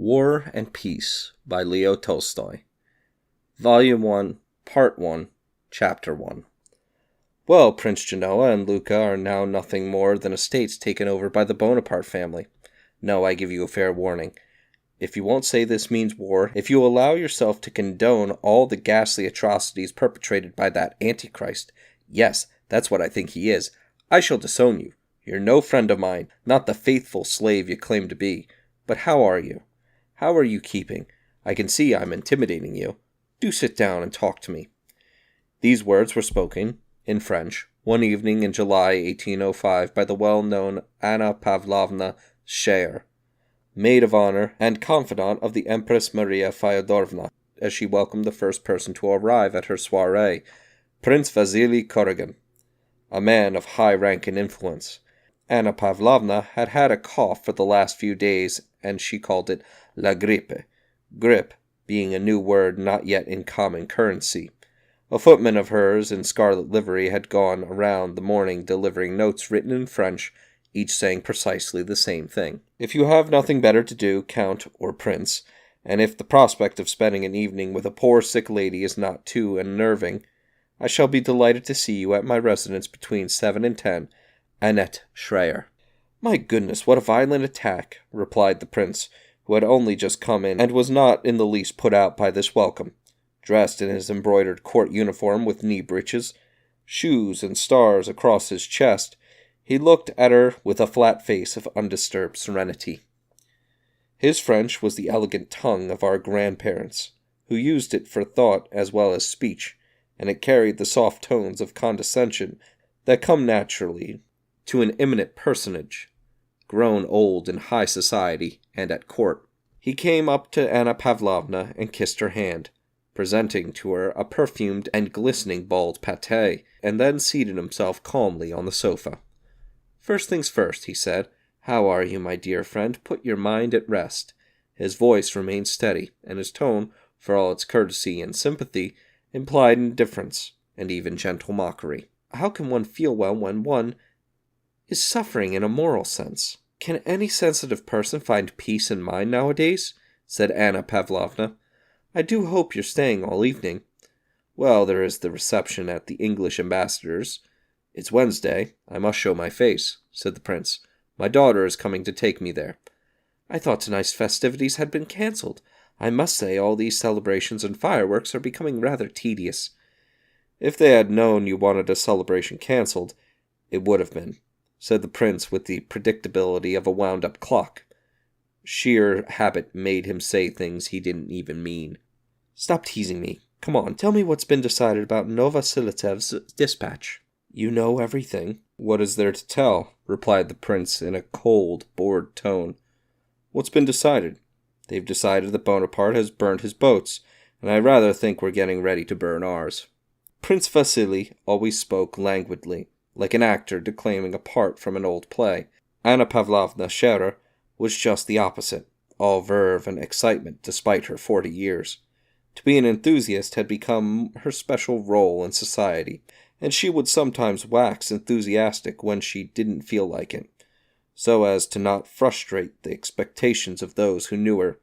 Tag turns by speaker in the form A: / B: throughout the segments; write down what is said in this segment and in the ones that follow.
A: War and Peace by Leo Tolstoy. Volume 1, Part 1, Chapter 1. Well, Prince Genoa and Lucca are now nothing more than estates taken over by the Bonaparte family. No, I give you a fair warning. If you won't say this means war, if you allow yourself to condone all the ghastly atrocities perpetrated by that Antichrist, yes, that's what I think he is, I shall disown you. You're no friend of mine, not the faithful slave you claim to be. But how are you? How are you keeping? I can see I'm intimidating you. Do sit down and talk to me. These words were spoken, in French, one evening in July 1805 by the well-known Anna Pavlovna Scherer, maid of honor and confidant of the Empress Maria Fyodorovna, as she welcomed the first person to arrive at her soirée, Prince Vasily Korygin, a man of high rank and influence. Anna Pavlovna had had a cough for the last few days, and she called it la grippe, grippe being a new word not yet in common currency. A footman of hers in scarlet livery had gone around the morning delivering notes written in French, each saying precisely the same thing. If you have nothing better to do, Count or Prince, and if the prospect of spending an evening with a poor sick lady is not too unnerving, I shall be delighted to see you at my residence between 7 and 10, Annette Schreier. My goodness, what a violent attack, replied the prince, who had only just come in, and was not in the least put out by this welcome. Dressed in his embroidered court uniform with knee breeches, shoes and stars across his chest, he looked at her with a flat face of undisturbed serenity. His French was the elegant tongue of our grandparents, who used it for thought as well as speech, and it carried the soft tones of condescension that come naturally to an eminent personage, grown old in high society and at court. He came up to Anna Pavlovna and kissed her hand, presenting to her a perfumed and glistening bald pâté, and then seated himself calmly on the sofa. First things first, he said. How are you, my dear friend? Put your mind at rest. His voice remained steady, and his tone, for all its courtesy and sympathy, implied indifference and even gentle mockery. How can one feel well when one is suffering in a moral sense? Can any sensitive person find peace in mind nowadays? Said Anna Pavlovna. I do hope you're staying all evening. Well, there is the reception at the English ambassador's. It's Wednesday. I must show my face, said the prince. My daughter is coming to take me there. I thought tonight's festivities had been cancelled. I must say all these celebrations and fireworks are becoming rather tedious. If they had known you wanted a celebration cancelled, it would have been, said the prince with the predictability of a wound-up clock. Sheer habit made him say things he didn't even mean. Stop teasing me. Come on, tell me what's been decided about Novosilitsev's dispatch. You know everything. What is there to tell? Replied the prince in a cold, bored tone. What's been decided? They've decided that Bonaparte has burned his boats, and I rather think we're getting ready to burn ours. Prince Vasily always spoke languidly, like an actor declaiming a part from an old play. Anna Pavlovna Scherer was just the opposite, all verve and excitement despite her 40 years. To be an enthusiast had become her special role in society, and she would sometimes wax enthusiastic when she didn't feel like it, so as to not frustrate the expectations of those who knew her.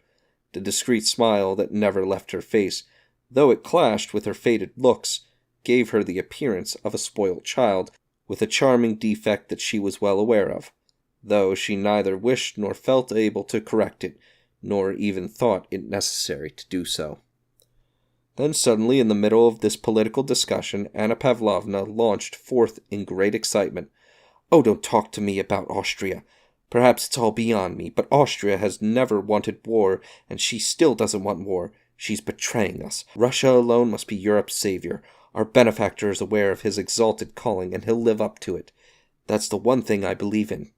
A: The discreet smile that never left her face, though it clashed with her faded looks, gave her the appearance of a spoilt child, with a charming defect that she was well aware of, though she neither wished nor felt able to correct it, nor even thought it necessary to do so. Then suddenly, in the middle of this political discussion, Anna Pavlovna launched forth in great excitement. Oh, don't talk to me about Austria. Perhaps it's all beyond me, but Austria has never wanted war, and she still doesn't want war. She's betraying us. Russia alone must be Europe's savior. Our benefactor is aware of his exalted calling, and he'll live up to it. That's the one thing I believe in.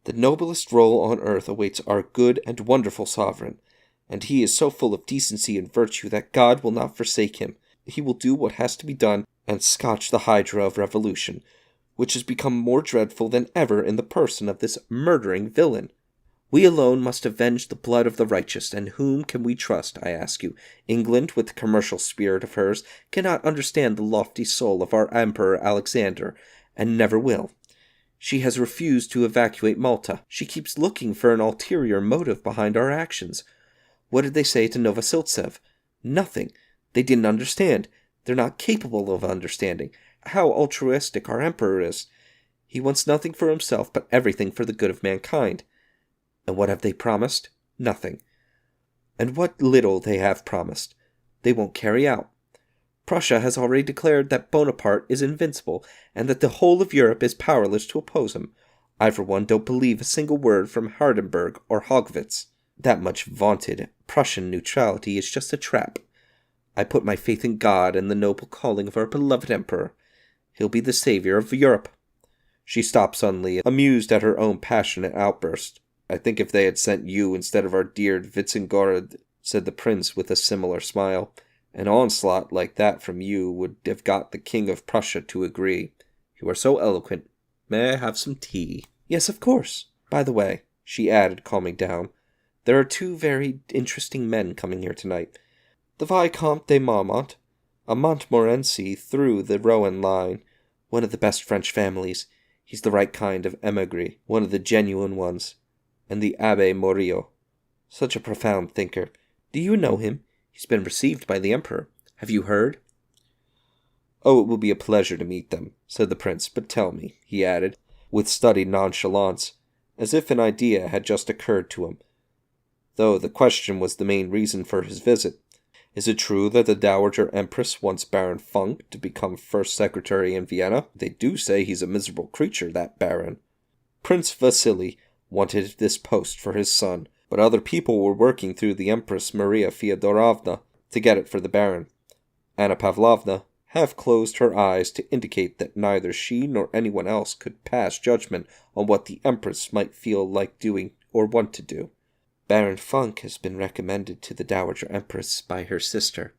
A: The noblest role on earth awaits our good and wonderful sovereign, and he is so full of decency and virtue that God will not forsake him. He will do what has to be done, and scotch the hydra of revolution, which has become more dreadful than ever in the person of this murdering villain. We alone must avenge the blood of the righteous, and whom can we trust, I ask you? England, with the commercial spirit of hers, cannot understand the lofty soul of our Emperor Alexander, and never will. She has refused to evacuate Malta. She keeps looking for an ulterior motive behind our actions. What did they say to Novosiltsev? Nothing. They didn't understand. They're not capable of understanding how altruistic our emperor is. He wants nothing for himself but everything for the good of mankind. And what have they promised? Nothing. And what little they have promised, they won't carry out. Prussia has already declared that Bonaparte is invincible, and that the whole of Europe is powerless to oppose him. I, for one, don't believe a single word from Hardenberg or Haugwitz. That much vaunted Prussian neutrality is just a trap. I put my faith in God and the noble calling of our beloved emperor. He'll be the savior of Europe. She stopped suddenly, amused at her own passionate outburst. I think if they had sent you instead of our dear Vitzengorod, said the prince with a similar smile, an onslaught like that from you would have got the King of Prussia to agree. You are so eloquent. May I have some tea? Yes, of course. By the way, she added, calming down, there are two very interesting men coming here tonight. The Vicomte de Marmont, a Montmorency through the Rohan line, one of the best French families. He's the right kind of émigré, one of the genuine ones. And the Abbé Morillo, such a profound thinker. Do you know him? He's been received by the emperor. Have you heard? Oh, it will be a pleasure to meet them, said the prince. But tell me, he added, with studied nonchalance, as if an idea had just occurred to him, though the question was the main reason for his visit. Is it true that the Dowager Empress wants Baron Funk to become first secretary in Vienna? They do say he's a miserable creature, that baron. Prince Vasily wanted this post for his son, but other people were working through the Empress Maria Feodorovna to get it for the baron. Anna Pavlovna half closed her eyes to indicate that neither she nor anyone else could pass judgment on what the Empress might feel like doing or want to do. Baron Funk has been recommended to the Dowager Empress by her sister,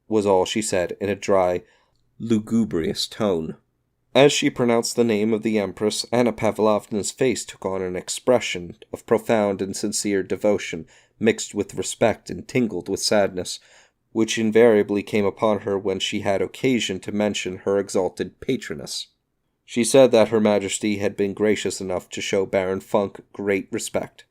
A: was all she said in a dry, lugubrious tone. As she pronounced the name of the Empress, Anna Pavlovna's face took on an expression of profound and sincere devotion, mixed with respect and tingled with sadness, which invariably came upon her when she had occasion to mention her exalted patroness. She said that Her Majesty had been gracious enough to show Baron Funk great respect,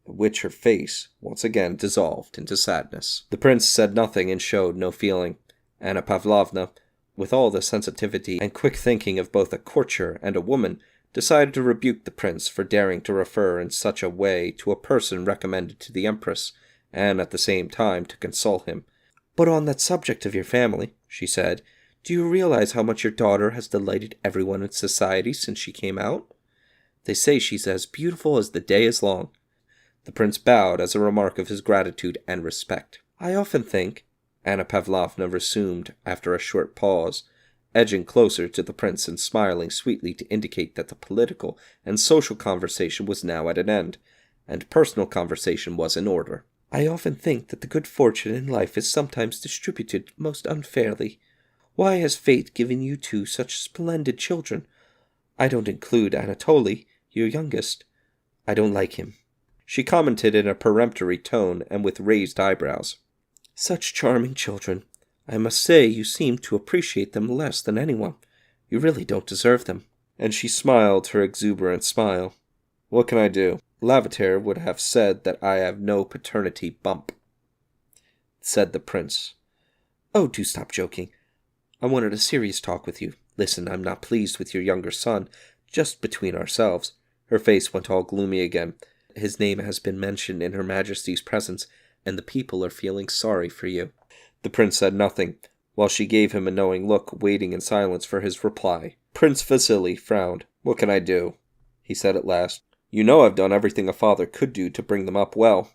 A: at which her face once again dissolved into sadness. The prince said nothing and showed no feeling. Anna Pavlovna, with all the sensitivity and quick thinking of both a courtier and a woman, decided to rebuke the prince for daring to refer in such a way to a person recommended to the Empress, and at the same time to console him. But on that subject of your family, she said, do you realize how much your daughter has delighted everyone in society since she came out? They say she's as beautiful as the day is long. The prince bowed as a remark of his gratitude and respect. I often think, Anna Pavlovna resumed after a short pause, edging closer to the prince and smiling sweetly to indicate that the political and social conversation was now at an end, and personal conversation was in order. I often think that the good fortune in life is sometimes distributed most unfairly. Why has fate given you two such splendid children? I don't include Anatoly, your youngest. I don't like him. She commented in a peremptory tone and with raised eyebrows. Such charming children. I must say you seem to appreciate them less than anyone. You really don't deserve them. And she smiled her exuberant smile. What can I do? Lavater would have said that I have no paternity bump, said the prince. Oh, do stop joking. I wanted a serious talk with you. Listen, I'm not pleased with your younger son, just between ourselves. Her face went all gloomy again. His name has been mentioned in Her Majesty's presence, and the people are feeling sorry for you. The prince said nothing, while she gave him a knowing look, waiting in silence for his reply. Prince Vasily frowned. What can I do? He said at last. You know I've done everything a father could do to bring them up well,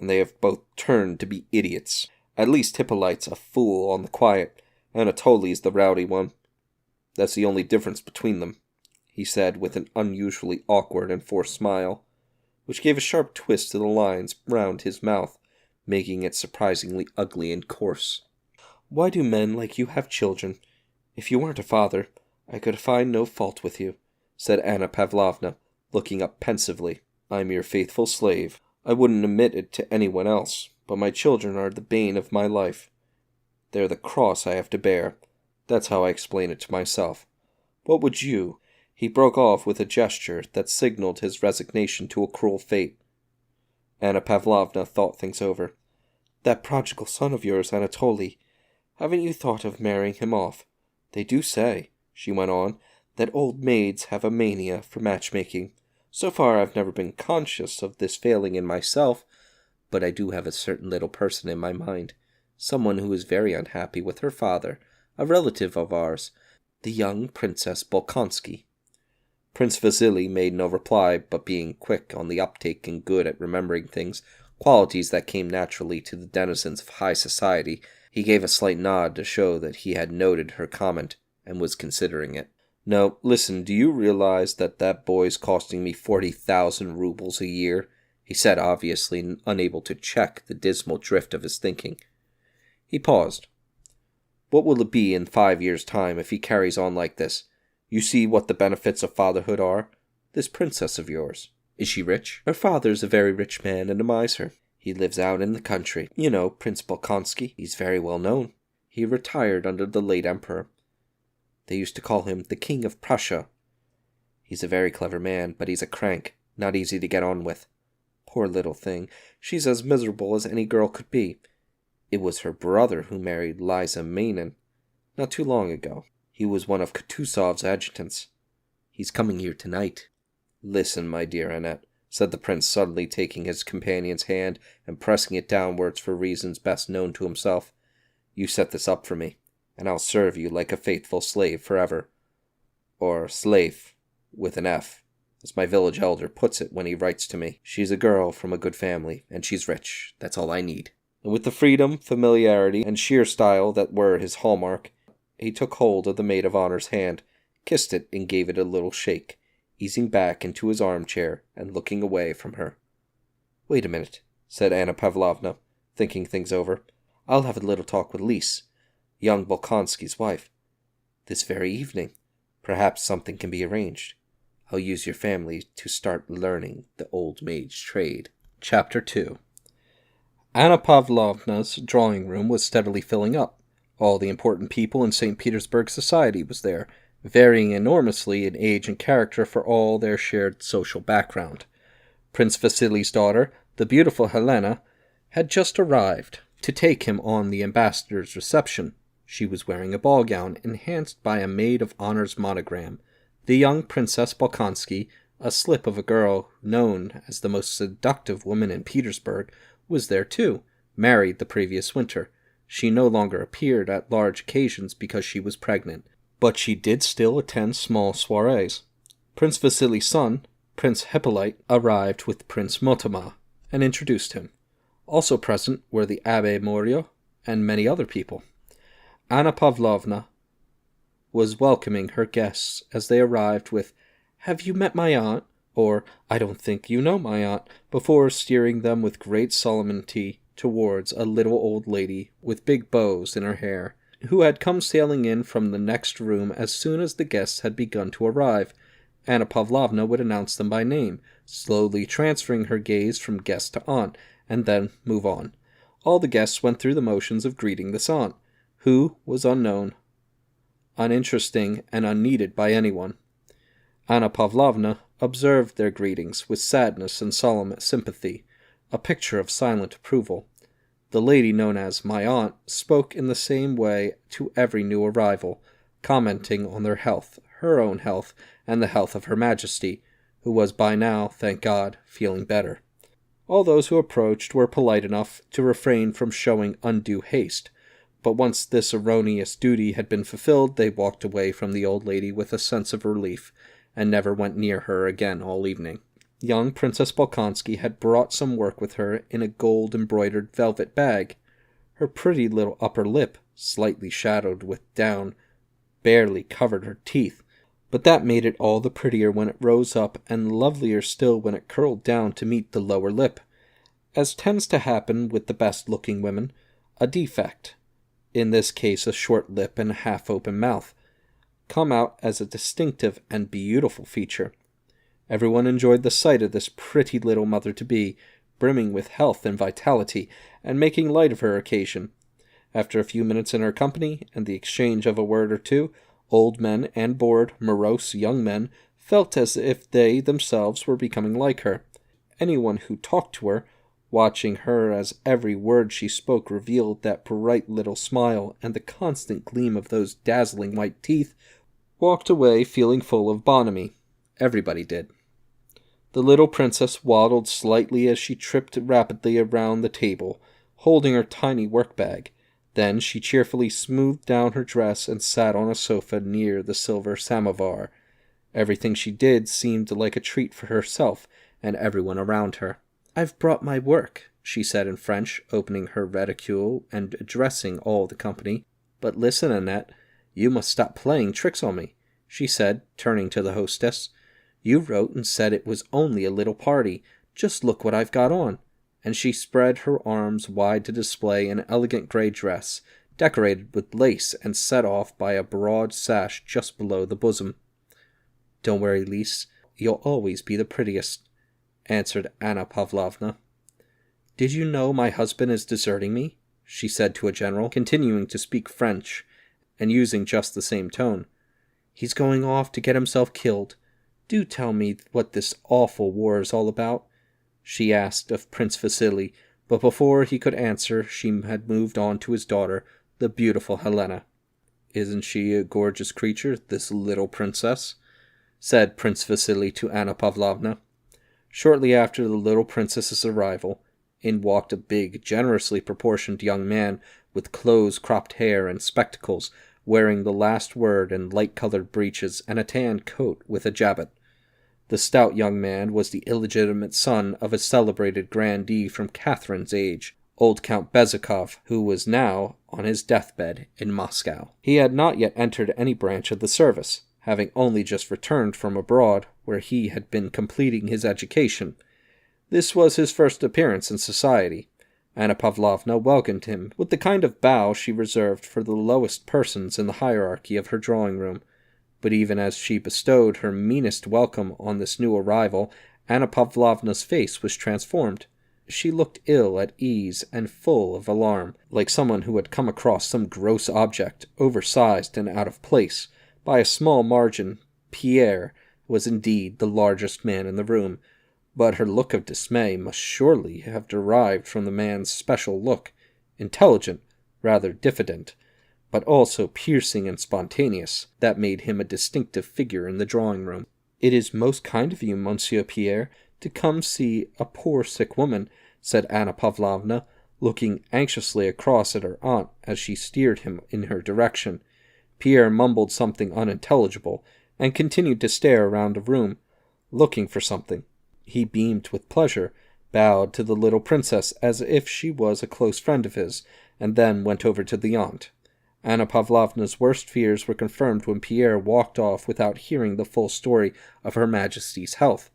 A: and they have both turned to be idiots. At least Hippolyte's a fool on the quiet, Anatoly's the rowdy one. That's the only difference between them, he said with an unusually awkward and forced smile, which gave a sharp twist to the lines round his mouth, making it surprisingly ugly and coarse. Why do men like you have children? If you weren't a father, I could find no fault with you, said Anna Pavlovna, looking up pensively. I'm your faithful slave. I wouldn't admit it to anyone else, but my children are the bane of my life. They're the cross I have to bear. That's how I explain it to myself. What would you? He broke off with a gesture that signaled his resignation to a cruel fate. Anna Pavlovna thought things over. That prodigal son of yours, Anatoly, haven't you thought of marrying him off? They do say," she went on, "that old maids have a mania for matchmaking. So far I've never been conscious of this failing in myself, but I do have a certain little person in my mind, someone who is very unhappy with her father, a relative of ours, the young Princess Bolkonsky." Prince Vasily made no reply, but being quick on the uptake and good at remembering things, qualities that came naturally to the denizens of high society, he gave a slight nod to show that he had noted her comment and was considering it. "No, listen, do you realize that that boy's costing me 40,000 rubles a year?" he said, obviously unable to check the dismal drift of his thinking. He paused. "What will it be in 5 years' time if he carries on like this? You see what the benefits of fatherhood are? This princess of yours. Is she rich?" "Her father's a very rich man and a miser. He lives out in the country. You know Prince Bolkonsky. He's very well known. He retired under the late emperor. They used to call him the King of Prussia. He's a very clever man, but he's a crank, not easy to get on with. Poor little thing, she's as miserable as any girl could be. It was her brother who married Liza Manin not too long ago. He was one of Kutuzov's adjutants. He's coming here tonight." "Listen, my dear Annette," said the prince, suddenly taking his companion's hand and pressing it downwards for reasons best known to himself. "You set this up for me, and I'll serve you like a faithful slave forever. Or slave, with an F, as my village elder puts it when he writes to me. She's a girl from a good family, and she's rich. That's all I need." And with the freedom, familiarity, and sheer style that were his hallmark, he took hold of the maid of honor's hand, kissed it, and gave it a little shake, easing back into his armchair and looking away from her. "Wait a minute," said Anna Pavlovna, thinking things over. "I'll have a little talk with Lise, young Bolkonsky's wife. This very evening. Perhaps something can be arranged. I'll use your family to start learning the old maid's trade." Chapter 2. Anna Pavlovna's drawing-room was steadily filling up. All the important people in St. Petersburg society was there, varying enormously in age and character for all their shared social background. Prince Vasily's daughter, the beautiful Helena, had just arrived to take him on the ambassador's reception. She was wearing a ball gown enhanced by a maid of honor's monogram. The young Princess Bolkonsky, a slip of a girl known as the most seductive woman in Petersburg, was there too, married the previous winter. She no longer appeared at large occasions because she was pregnant, but she did still attend small soirees. Prince Vasily's son, Prince Hippolyte, arrived with Prince Motama and introduced him. Also present were the Abbé Morio and many other people. Anna Pavlovna was welcoming her guests as they arrived with, "Have you met my aunt?" or "I don't think you know my aunt," before steering them with great solemnity towards a little old lady with big bows in her hair, who had come sailing in from the next room as soon as the guests had begun to arrive. Anna Pavlovna would announce them by name, slowly transferring her gaze from guest to aunt, and then move on. All the guests went through the motions of greeting this aunt, who was unknown, uninteresting, and unneeded by anyone. Anna Pavlovna observed their greetings with sadness and solemn sympathy, a picture of silent approval. The lady known as my aunt spoke in the same way to every new arrival, commenting on their health, her own health, and the health of Her Majesty, who was by now, thank God, feeling better. All those who approached were polite enough to refrain from showing undue haste, but once this erroneous duty had been fulfilled, they walked away from the old lady with a sense of relief, and never went near her again all evening. Young Princess Bolkonsky had brought some work with her in a gold-embroidered velvet bag. Her pretty little upper lip, slightly shadowed with down, barely covered her teeth, but that made it all the prettier when it rose up, and lovelier still when it curled down to meet the lower lip. As tends to happen with the best-looking women, a defect, in this case a short lip and a half-open mouth, come out as a distinctive and beautiful feature. Everyone enjoyed the sight of this pretty little mother-to-be, brimming with health and vitality, and making light of her occasion. After a few minutes in her company, and the exchange of a word or two, old men and bored, morose young men felt as if they themselves were becoming like her. Anyone who talked to her watching her as every word she spoke revealed that bright little smile and the constant gleam of those dazzling white teeth, walked away feeling full of bonhomie. Everybody did. The little princess waddled slightly as she tripped rapidly around the table, holding her tiny work-bag. Then she cheerfully smoothed down her dress and sat on a sofa near the silver samovar. Everything she did seemed like a treat for herself and everyone around her. "I've brought my work," she said in French, opening her reticule and addressing all the company. "But listen, Annette, you must stop playing tricks on me," she said, turning to the hostess. "You wrote and said it was only a little party. Just look what I've got on." And she spread her arms wide to display an elegant gray dress, decorated with lace and set off by a broad sash just below the bosom. "Don't worry, Lise, you'll always be the prettiest," answered Anna Pavlovna. "Did you know my husband is deserting me?" she said to a general, continuing to speak French, and using just the same tone. "He's going off to get himself killed. Do tell me what this awful war is all about," she asked of Prince Vasily, but before he could answer she had moved on to his daughter, the beautiful Helena. "Isn't she a gorgeous creature, this little princess?" said Prince Vasily to Anna Pavlovna. Shortly after the little princess's arrival, in walked a big, generously proportioned young man with close-cropped hair and spectacles, wearing the last word in light-colored breeches and a tan coat with a jabot. The stout young man was the illegitimate son of a celebrated grandee from Catherine's age, old Count Bezikov, who was now on his deathbed in Moscow. He had not yet entered any branch of the service, having only just returned from abroad, where he had been completing his education. This was his first appearance in society. Anna Pavlovna welcomed him with the kind of bow she reserved for the lowest persons in the hierarchy of her drawing-room. But even as she bestowed her meanest welcome on this new arrival, Anna Pavlovna's face was transformed. She looked ill at ease and full of alarm, like someone who had come across some gross object, oversized and out of place. By a small margin, Pierre was indeed the largest man in the room, but her look of dismay must surely have derived from the man's special look, intelligent, rather diffident, but also piercing and spontaneous, that made him a distinctive figure in the drawing-room. "It is most kind of you, Monsieur Pierre, to come see a poor sick woman," said Anna Pavlovna, looking anxiously across at her aunt as she steered him in her direction. Pierre mumbled something unintelligible, and continued to stare around the room, looking for something. He beamed with pleasure, bowed to the little princess as if she was a close friend of his, and then went over to the aunt. Anna Pavlovna's worst fears were confirmed when Pierre walked off without hearing the full story of Her Majesty's health.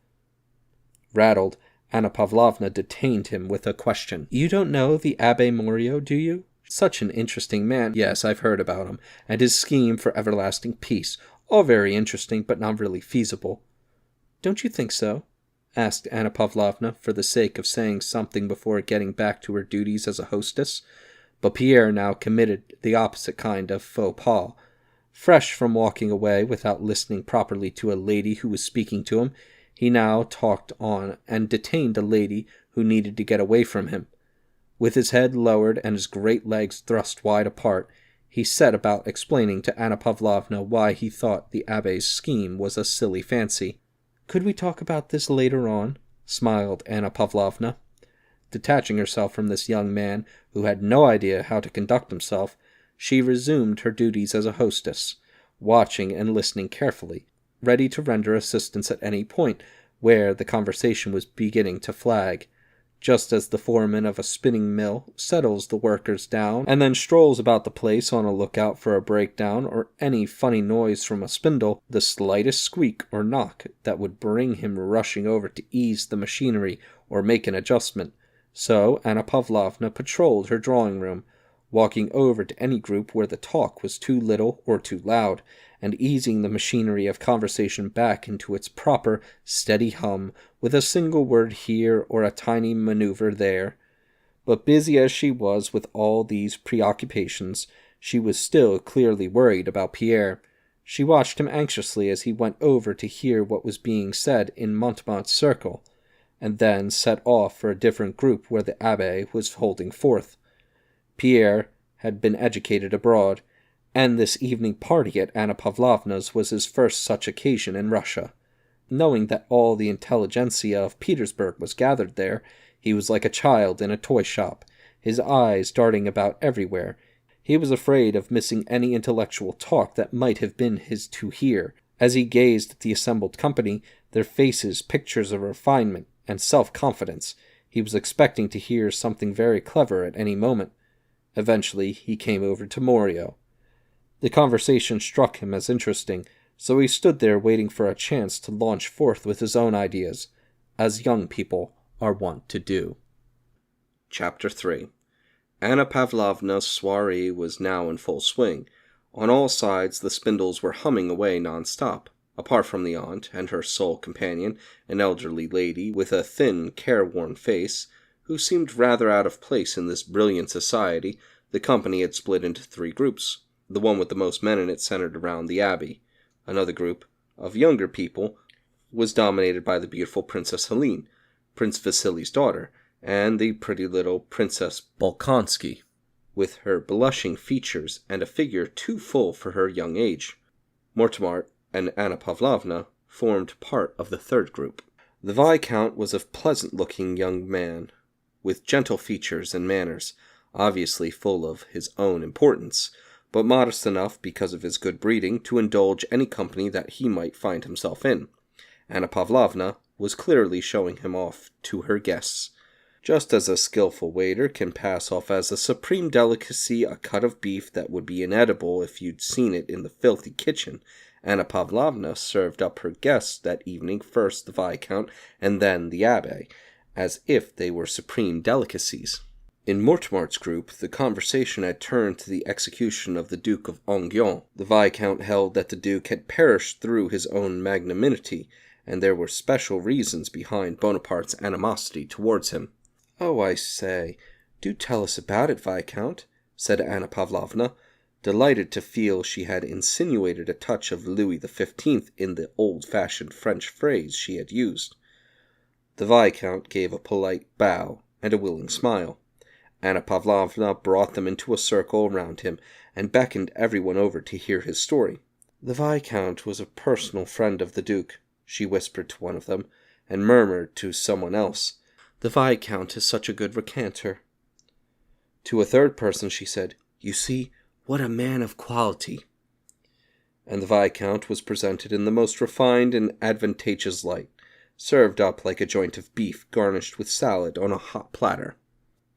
A: Rattled, Anna Pavlovna detained him with a question. "You don't know the Abbé Morio, do you? Such an interesting man." "Yes, I've heard about him, and his scheme for everlasting peace. All very interesting, but not really feasible." "Don't you think so?" asked Anna Pavlovna, for the sake of saying something before getting back to her duties as a hostess. But Pierre now committed the opposite kind of faux pas. Fresh from walking away without listening properly to a lady who was speaking to him, he now talked on and detained a lady who needed to get away from him. With his head lowered and his great legs thrust wide apart, he set about explaining to Anna Pavlovna why he thought the Abbé's scheme was a silly fancy. "Could we talk about this later on?" smiled Anna Pavlovna. Detaching herself from this young man, who had no idea how to conduct himself, she resumed her duties as a hostess, watching and listening carefully, ready to render assistance at any point where the conversation was beginning to flag. Just as the foreman of a spinning mill settles the workers down and then strolls about the place on a lookout for a breakdown or any funny noise from a spindle, the slightest squeak or knock that would bring him rushing over to ease the machinery or make an adjustment. So Anna Pavlovna patrolled her drawing-room, walking over to any group where the talk was too little or too loud, and easing the machinery of conversation back into its proper, steady hum with a single word here or a tiny maneuver there. But busy as she was with all these preoccupations, she was still clearly worried about Pierre. She watched him anxiously as he went over to hear what was being said in Montemount's circle. and then set off for a different group where the Abbé was holding forth. Pierre had been educated abroad, and this evening party at Anna Pavlovna's was his first such occasion in Russia. Knowing that all the intelligentsia of Petersburg was gathered there, he was like a child in a toy shop, his eyes darting about everywhere. He was afraid of missing any intellectual talk that might have been his to hear. As he gazed at the assembled company, their faces pictures of refinement and self-confidence, he was expecting to hear something very clever at any moment. Eventually, he came over to Morio. The conversation struck him as interesting, so he stood there waiting for a chance to launch forth with his own ideas, as young people are wont to do. Chapter 3. Anna Pavlovna's soiree was now in full swing. On all sides the spindles were humming away non-stop. Apart from the aunt and her sole companion, an elderly lady with a thin, careworn face, who seemed rather out of place in this brilliant society, the company had split into 3 groups. The one with the most men in it centered around the abbey. Another group, of younger people, was dominated by the beautiful Princess Helene, Prince Vasili's daughter, and the pretty little Princess Bolkonsky, with her blushing features and a figure too full for her young age. Mortemart and Anna Pavlovna formed part of the 3rd group. The Viscount was a pleasant-looking young man, with gentle features and manners, obviously full of his own importance, but modest enough, because of his good breeding, to indulge any company that he might find himself in. Anna Pavlovna was clearly showing him off to her guests. Just as a skillful waiter can pass off as a supreme delicacy a cut of beef that would be inedible if you'd seen it in the filthy kitchen, Anna Pavlovna served up her guests that evening, first the Viscount and then the Abbé, as if they were supreme delicacies. In Mortemart's group, the conversation had turned to the execution of the Duke of Enghien. The Viscount held that the Duke had perished through his own magnanimity, and there were special reasons behind Bonaparte's animosity towards him. "Oh, I say, do tell us about it, Viscount," said Anna Pavlovna, delighted to feel she had insinuated a touch of Louis XV in the old-fashioned French phrase she had used. The Viscount gave a polite bow and a willing smile. Anna Pavlovna brought them into a circle around him and beckoned everyone over to hear his story. "The Viscount was a personal friend of the Duke," she whispered to one of them, and murmured to someone else, "The Viscount is such a good recanter." To a third person she said, "You see, what a man of quality." And the Viscount was presented in the most refined and advantageous light, served up like a joint of beef garnished with salad on a hot platter.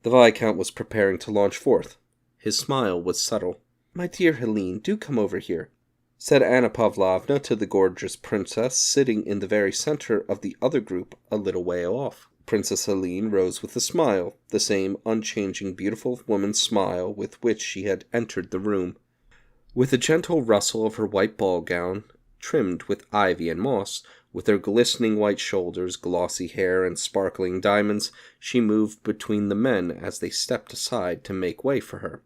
A: The Viscount was preparing to launch forth. His smile was subtle. "My dear Helene, do come over here," said Anna Pavlovna to the gorgeous princess sitting in the very center of the other group a little way off. Princess Helene rose with a smile, the same unchanging beautiful woman's smile with which she had entered the room. With a gentle rustle of her white ball gown, trimmed with ivy and moss, with her glistening white shoulders, glossy hair, and sparkling diamonds, she moved between the men as they stepped aside to make way for her.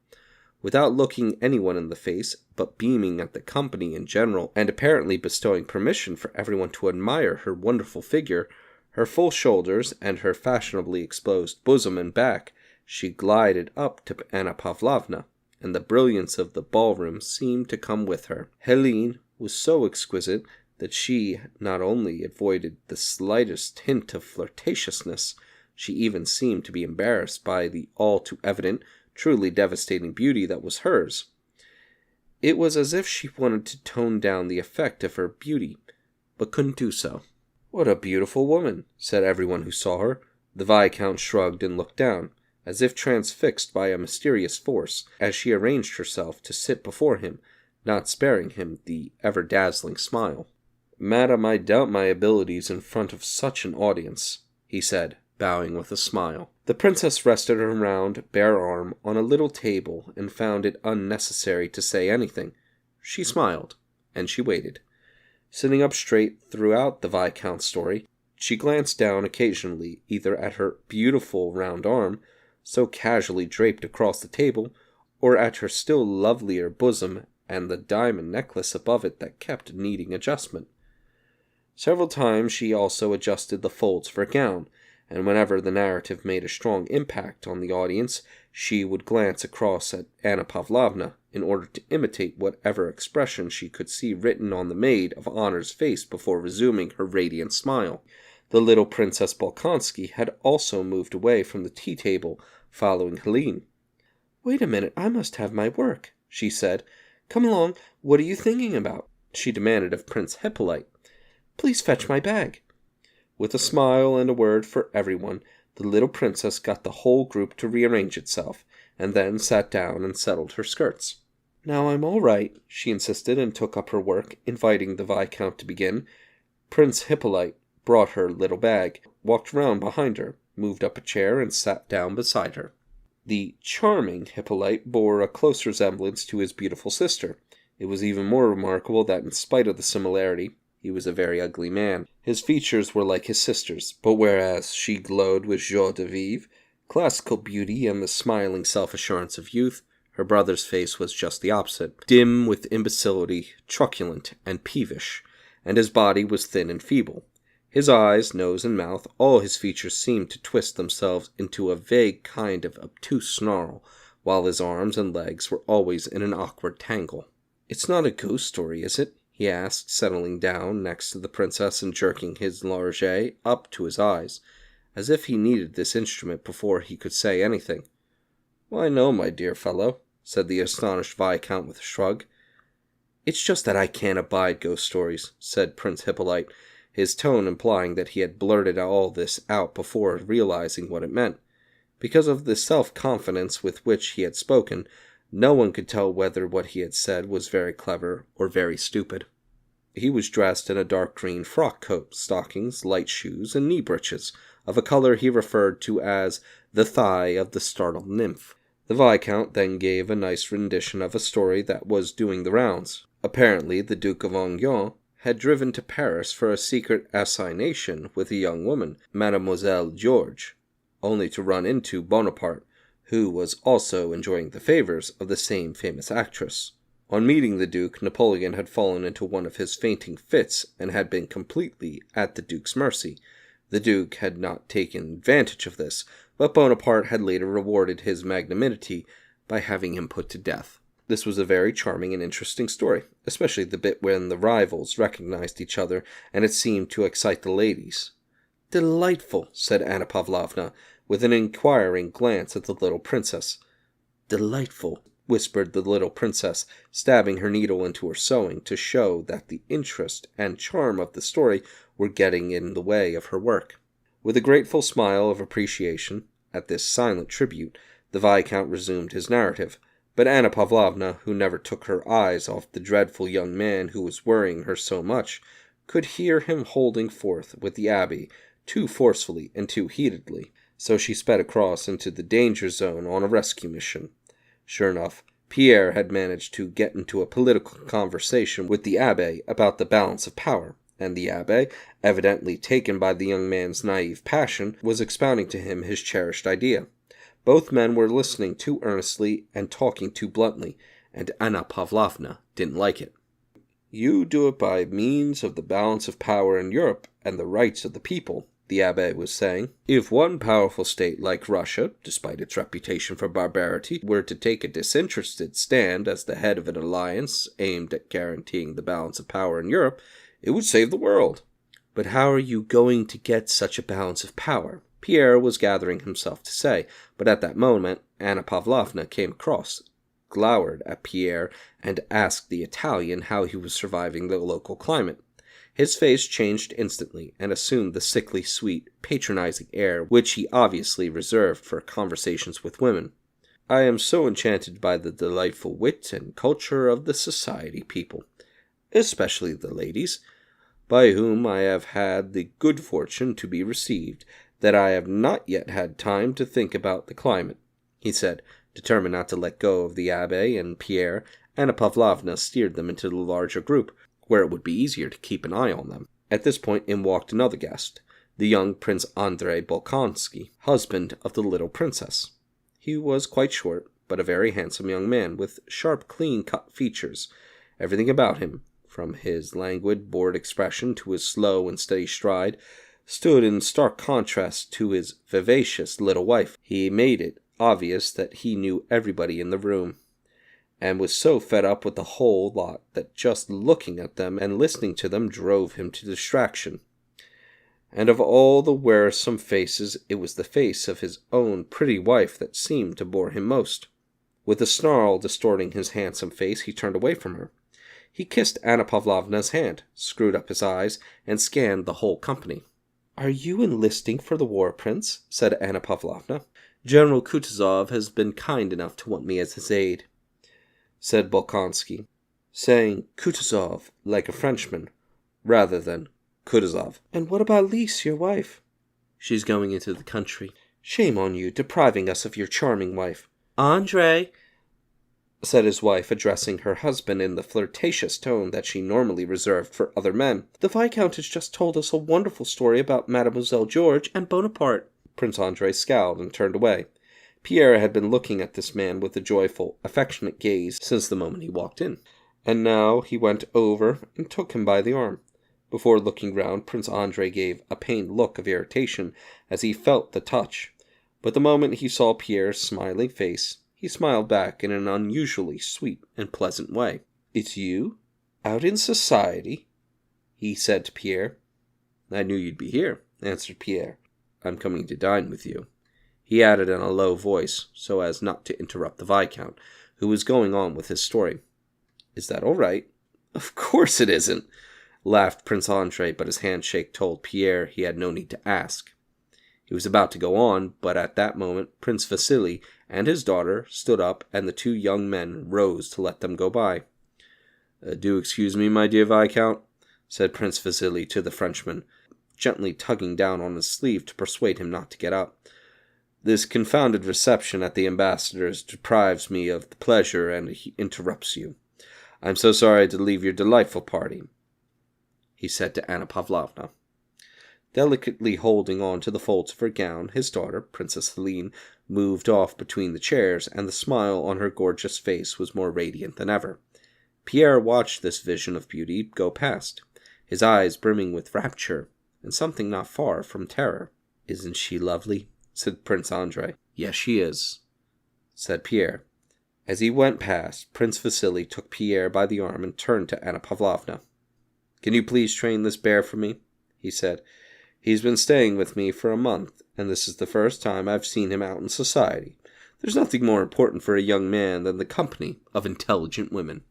A: Without looking anyone in the face, but beaming at the company in general, and apparently bestowing permission for everyone to admire her wonderful figure, her full shoulders, and her fashionably exposed bosom and back, she glided up to Anna Pavlovna, and the brilliance of the ballroom seemed to come with her. Helene was so exquisite that she not only avoided the slightest hint of flirtatiousness, she even seemed to be embarrassed by the all too evident, truly devastating beauty that was hers. It was as if she wanted to tone down the effect of her beauty, but couldn't do so. "What a beautiful woman," said everyone who saw her. The Viscount shrugged and looked down, as if transfixed by a mysterious force, as she arranged herself to sit before him, not sparing him the ever-dazzling smile. "Madam, I doubt my abilities in front of such an audience," he said, bowing with a smile. The princess rested her round, bare arm on a little table and found it unnecessary to say anything. She smiled, and she waited. Sitting up straight throughout the Viscount's story, she glanced down occasionally either at her beautiful round arm, so casually draped across the table, or at her still lovelier bosom and the diamond necklace above it that kept needing adjustment. Several times she also adjusted the folds of her gown, and whenever the narrative made a strong impact on the audience, she would glance across at Anna Pavlovna in order to imitate whatever expression she could see written on the maid of honor's face before resuming her radiant smile. The little Princess Bolkonsky had also moved away from the tea-table, following Helene. "Wait a minute, I must have my work," she said. "Come along, what are you thinking about?" she demanded of Prince Hippolyte. "Please fetch my bag." With a smile and a word for everyone, the little princess got the whole group to rearrange itself, and then sat down and settled her skirts. "Now I'm all right," she insisted, and took up her work, inviting the Viscount to begin. Prince Hippolyte brought her little bag, walked round behind her, moved up a chair, and sat down beside her. The charming Hippolyte bore a close resemblance to his beautiful sister. It was even more remarkable that in spite of the similarity, he was a very ugly man. His features were like his sister's, but whereas she glowed with joie de vivre, classical beauty, and the smiling self-assurance of youth, her brother's face was just the opposite, dim with imbecility, truculent and peevish, and his body was thin and feeble. His eyes, nose, and mouth, all his features seemed to twist themselves into a vague kind of obtuse snarl, while his arms and legs were always in an awkward tangle. "It's not a ghost story, is it?" he asked, settling down next to the princess and jerking his lorgnette up to his eyes, as if he needed this instrument before he could say anything. "Why, no, my dear fellow," said the astonished Viscount with a shrug. "It's just that I can't abide ghost stories," said Prince Hippolyte, his tone implying that he had blurted all this out before realizing what it meant. Because of the self-confidence with which he had spoken, no one could tell whether what he had said was very clever or very stupid. He was dressed in a dark green frock coat, stockings, light shoes, and knee breeches, of a color he referred to as the thigh of the startled nymph. The Viscount then gave a nice rendition of a story that was doing the rounds. Apparently, the Duke of Enghien had driven to Paris for a secret assignation with a young woman, Mademoiselle George, only to run into Bonaparte, who was also enjoying the favors of the same famous actress. On meeting the Duke, Napoleon had fallen into one of his fainting fits and had been completely at the Duke's mercy. The Duke had not taken advantage of this, but Bonaparte had later rewarded his magnanimity by having him put to death. This was a very charming and interesting story, especially the bit when the rivals recognized each other, and it seemed to excite the ladies. "Delightful," said Anna Pavlovna, with an inquiring glance at the little princess. "Delightful," whispered the little princess, stabbing her needle into her sewing to show that the interest and charm of the story were getting in the way of her work. With a grateful smile of appreciation at this silent tribute, the Viscount resumed his narrative, but Anna Pavlovna, who never took her eyes off the dreadful young man who was worrying her so much, could hear him holding forth with the abbé too forcefully and too heatedly, so she sped across into the danger zone on a rescue mission. Sure enough, Pierre had managed to get into a political conversation with the abbé about the balance of power, and the abbé, evidently taken by the young man's naive passion, was expounding to him his cherished idea. Both men were listening too earnestly and talking too bluntly, and Anna Pavlovna didn't like it. "You do it by means of the balance of power in Europe and the rights of the people," the abbé was saying. "If one powerful state like Russia, despite its reputation for barbarity, were to take a disinterested stand as the head of an alliance aimed at guaranteeing the balance of power in Europe, it would save the world." "But how are you going to get such a balance of power?" Pierre was gathering himself to say, but at that moment Anna Pavlovna came across, glowered at Pierre, and asked the Italian how he was surviving the local climate. His face changed instantly, and assumed the sickly sweet, patronizing air which he obviously reserved for conversations with women. "I am so enchanted by the delightful wit and culture of the society people, especially the ladies, by whom I have had the good fortune to be received, that I have not yet had time to think about the climate," he said, determined not to let go of the abbé and Pierre. Anna Pavlovna steered them into the larger group, where it would be easier to keep an eye on them. At this point in walked another guest, the young Prince Andrei Bolkonsky, husband of the little princess. He was quite short, but a very handsome young man, with sharp, clean-cut features. Everything about him, from his languid, bored expression to his slow and steady stride, stood in stark contrast to his vivacious little wife. He made it obvious that he knew everybody in the room, and was so fed up with the whole lot that just looking at them and listening to them drove him to distraction. And of all the wearisome faces, it was the face of his own pretty wife that seemed to bore him most. With a snarl distorting his handsome face, he turned away from her. He kissed Anna Pavlovna's hand, screwed up his eyes, and scanned the whole company. "Are you enlisting for the war, Prince?" said Anna Pavlovna. "General Kutuzov has been kind enough to want me as his aide," said Bolkonsky, saying Kutuzov like a Frenchman, rather than Kutuzov. "And what about Lise, your wife?" "She's going into the country." "Shame on you, depriving us of your charming wife." "Andrei," said his wife, addressing her husband in the flirtatious tone that she normally reserved for other men, "the Viscount has just told us a wonderful story about Mademoiselle George and Bonaparte." Prince Andrei scowled and turned away. Pierre had been looking at this man with a joyful, affectionate gaze since the moment he walked in, and now he went over and took him by the arm. Before looking round, Prince Andrei gave a pained look of irritation as he felt the touch, but the moment he saw Pierre's smiling face, he smiled back in an unusually sweet and pleasant way. "It's you? Out in society?" he said to Pierre. "I knew you'd be here," answered Pierre. "I'm coming to dine with you," he added in a low voice, so as not to interrupt the Viscount, who was going on with his story. "Is that all right?" "Of course it isn't," laughed Prince Andrei, but his handshake told Pierre he had no need to ask. He was about to go on, but at that moment Prince Vasily and his daughter stood up, and the two young men rose to let them go by. "Do excuse me, my dear Viscount," said Prince Vasily to the Frenchman, gently tugging down on his sleeve to persuade him not to get up. "This confounded reception at the ambassador's deprives me of the pleasure and interrupts you. I'm so sorry to leave your delightful party," he said to Anna Pavlovna. Delicately holding on to the folds of her gown, his daughter, Princess Helene, moved off between the chairs, and the smile on her gorgeous face was more radiant than ever. Pierre watched this vision of beauty go past, his eyes brimming with rapture, and something not far from terror. "Isn't she lovely?" said Prince Andrei. "Yes, she is," said Pierre. As he went past, Prince Vasily took Pierre by the arm and turned to Anna Pavlovna. "Can you please train this bear for me?" he said. "He's been staying with me for a month, and this is the first time I've seen him out in society. There's nothing more important for a young man than the company of intelligent women."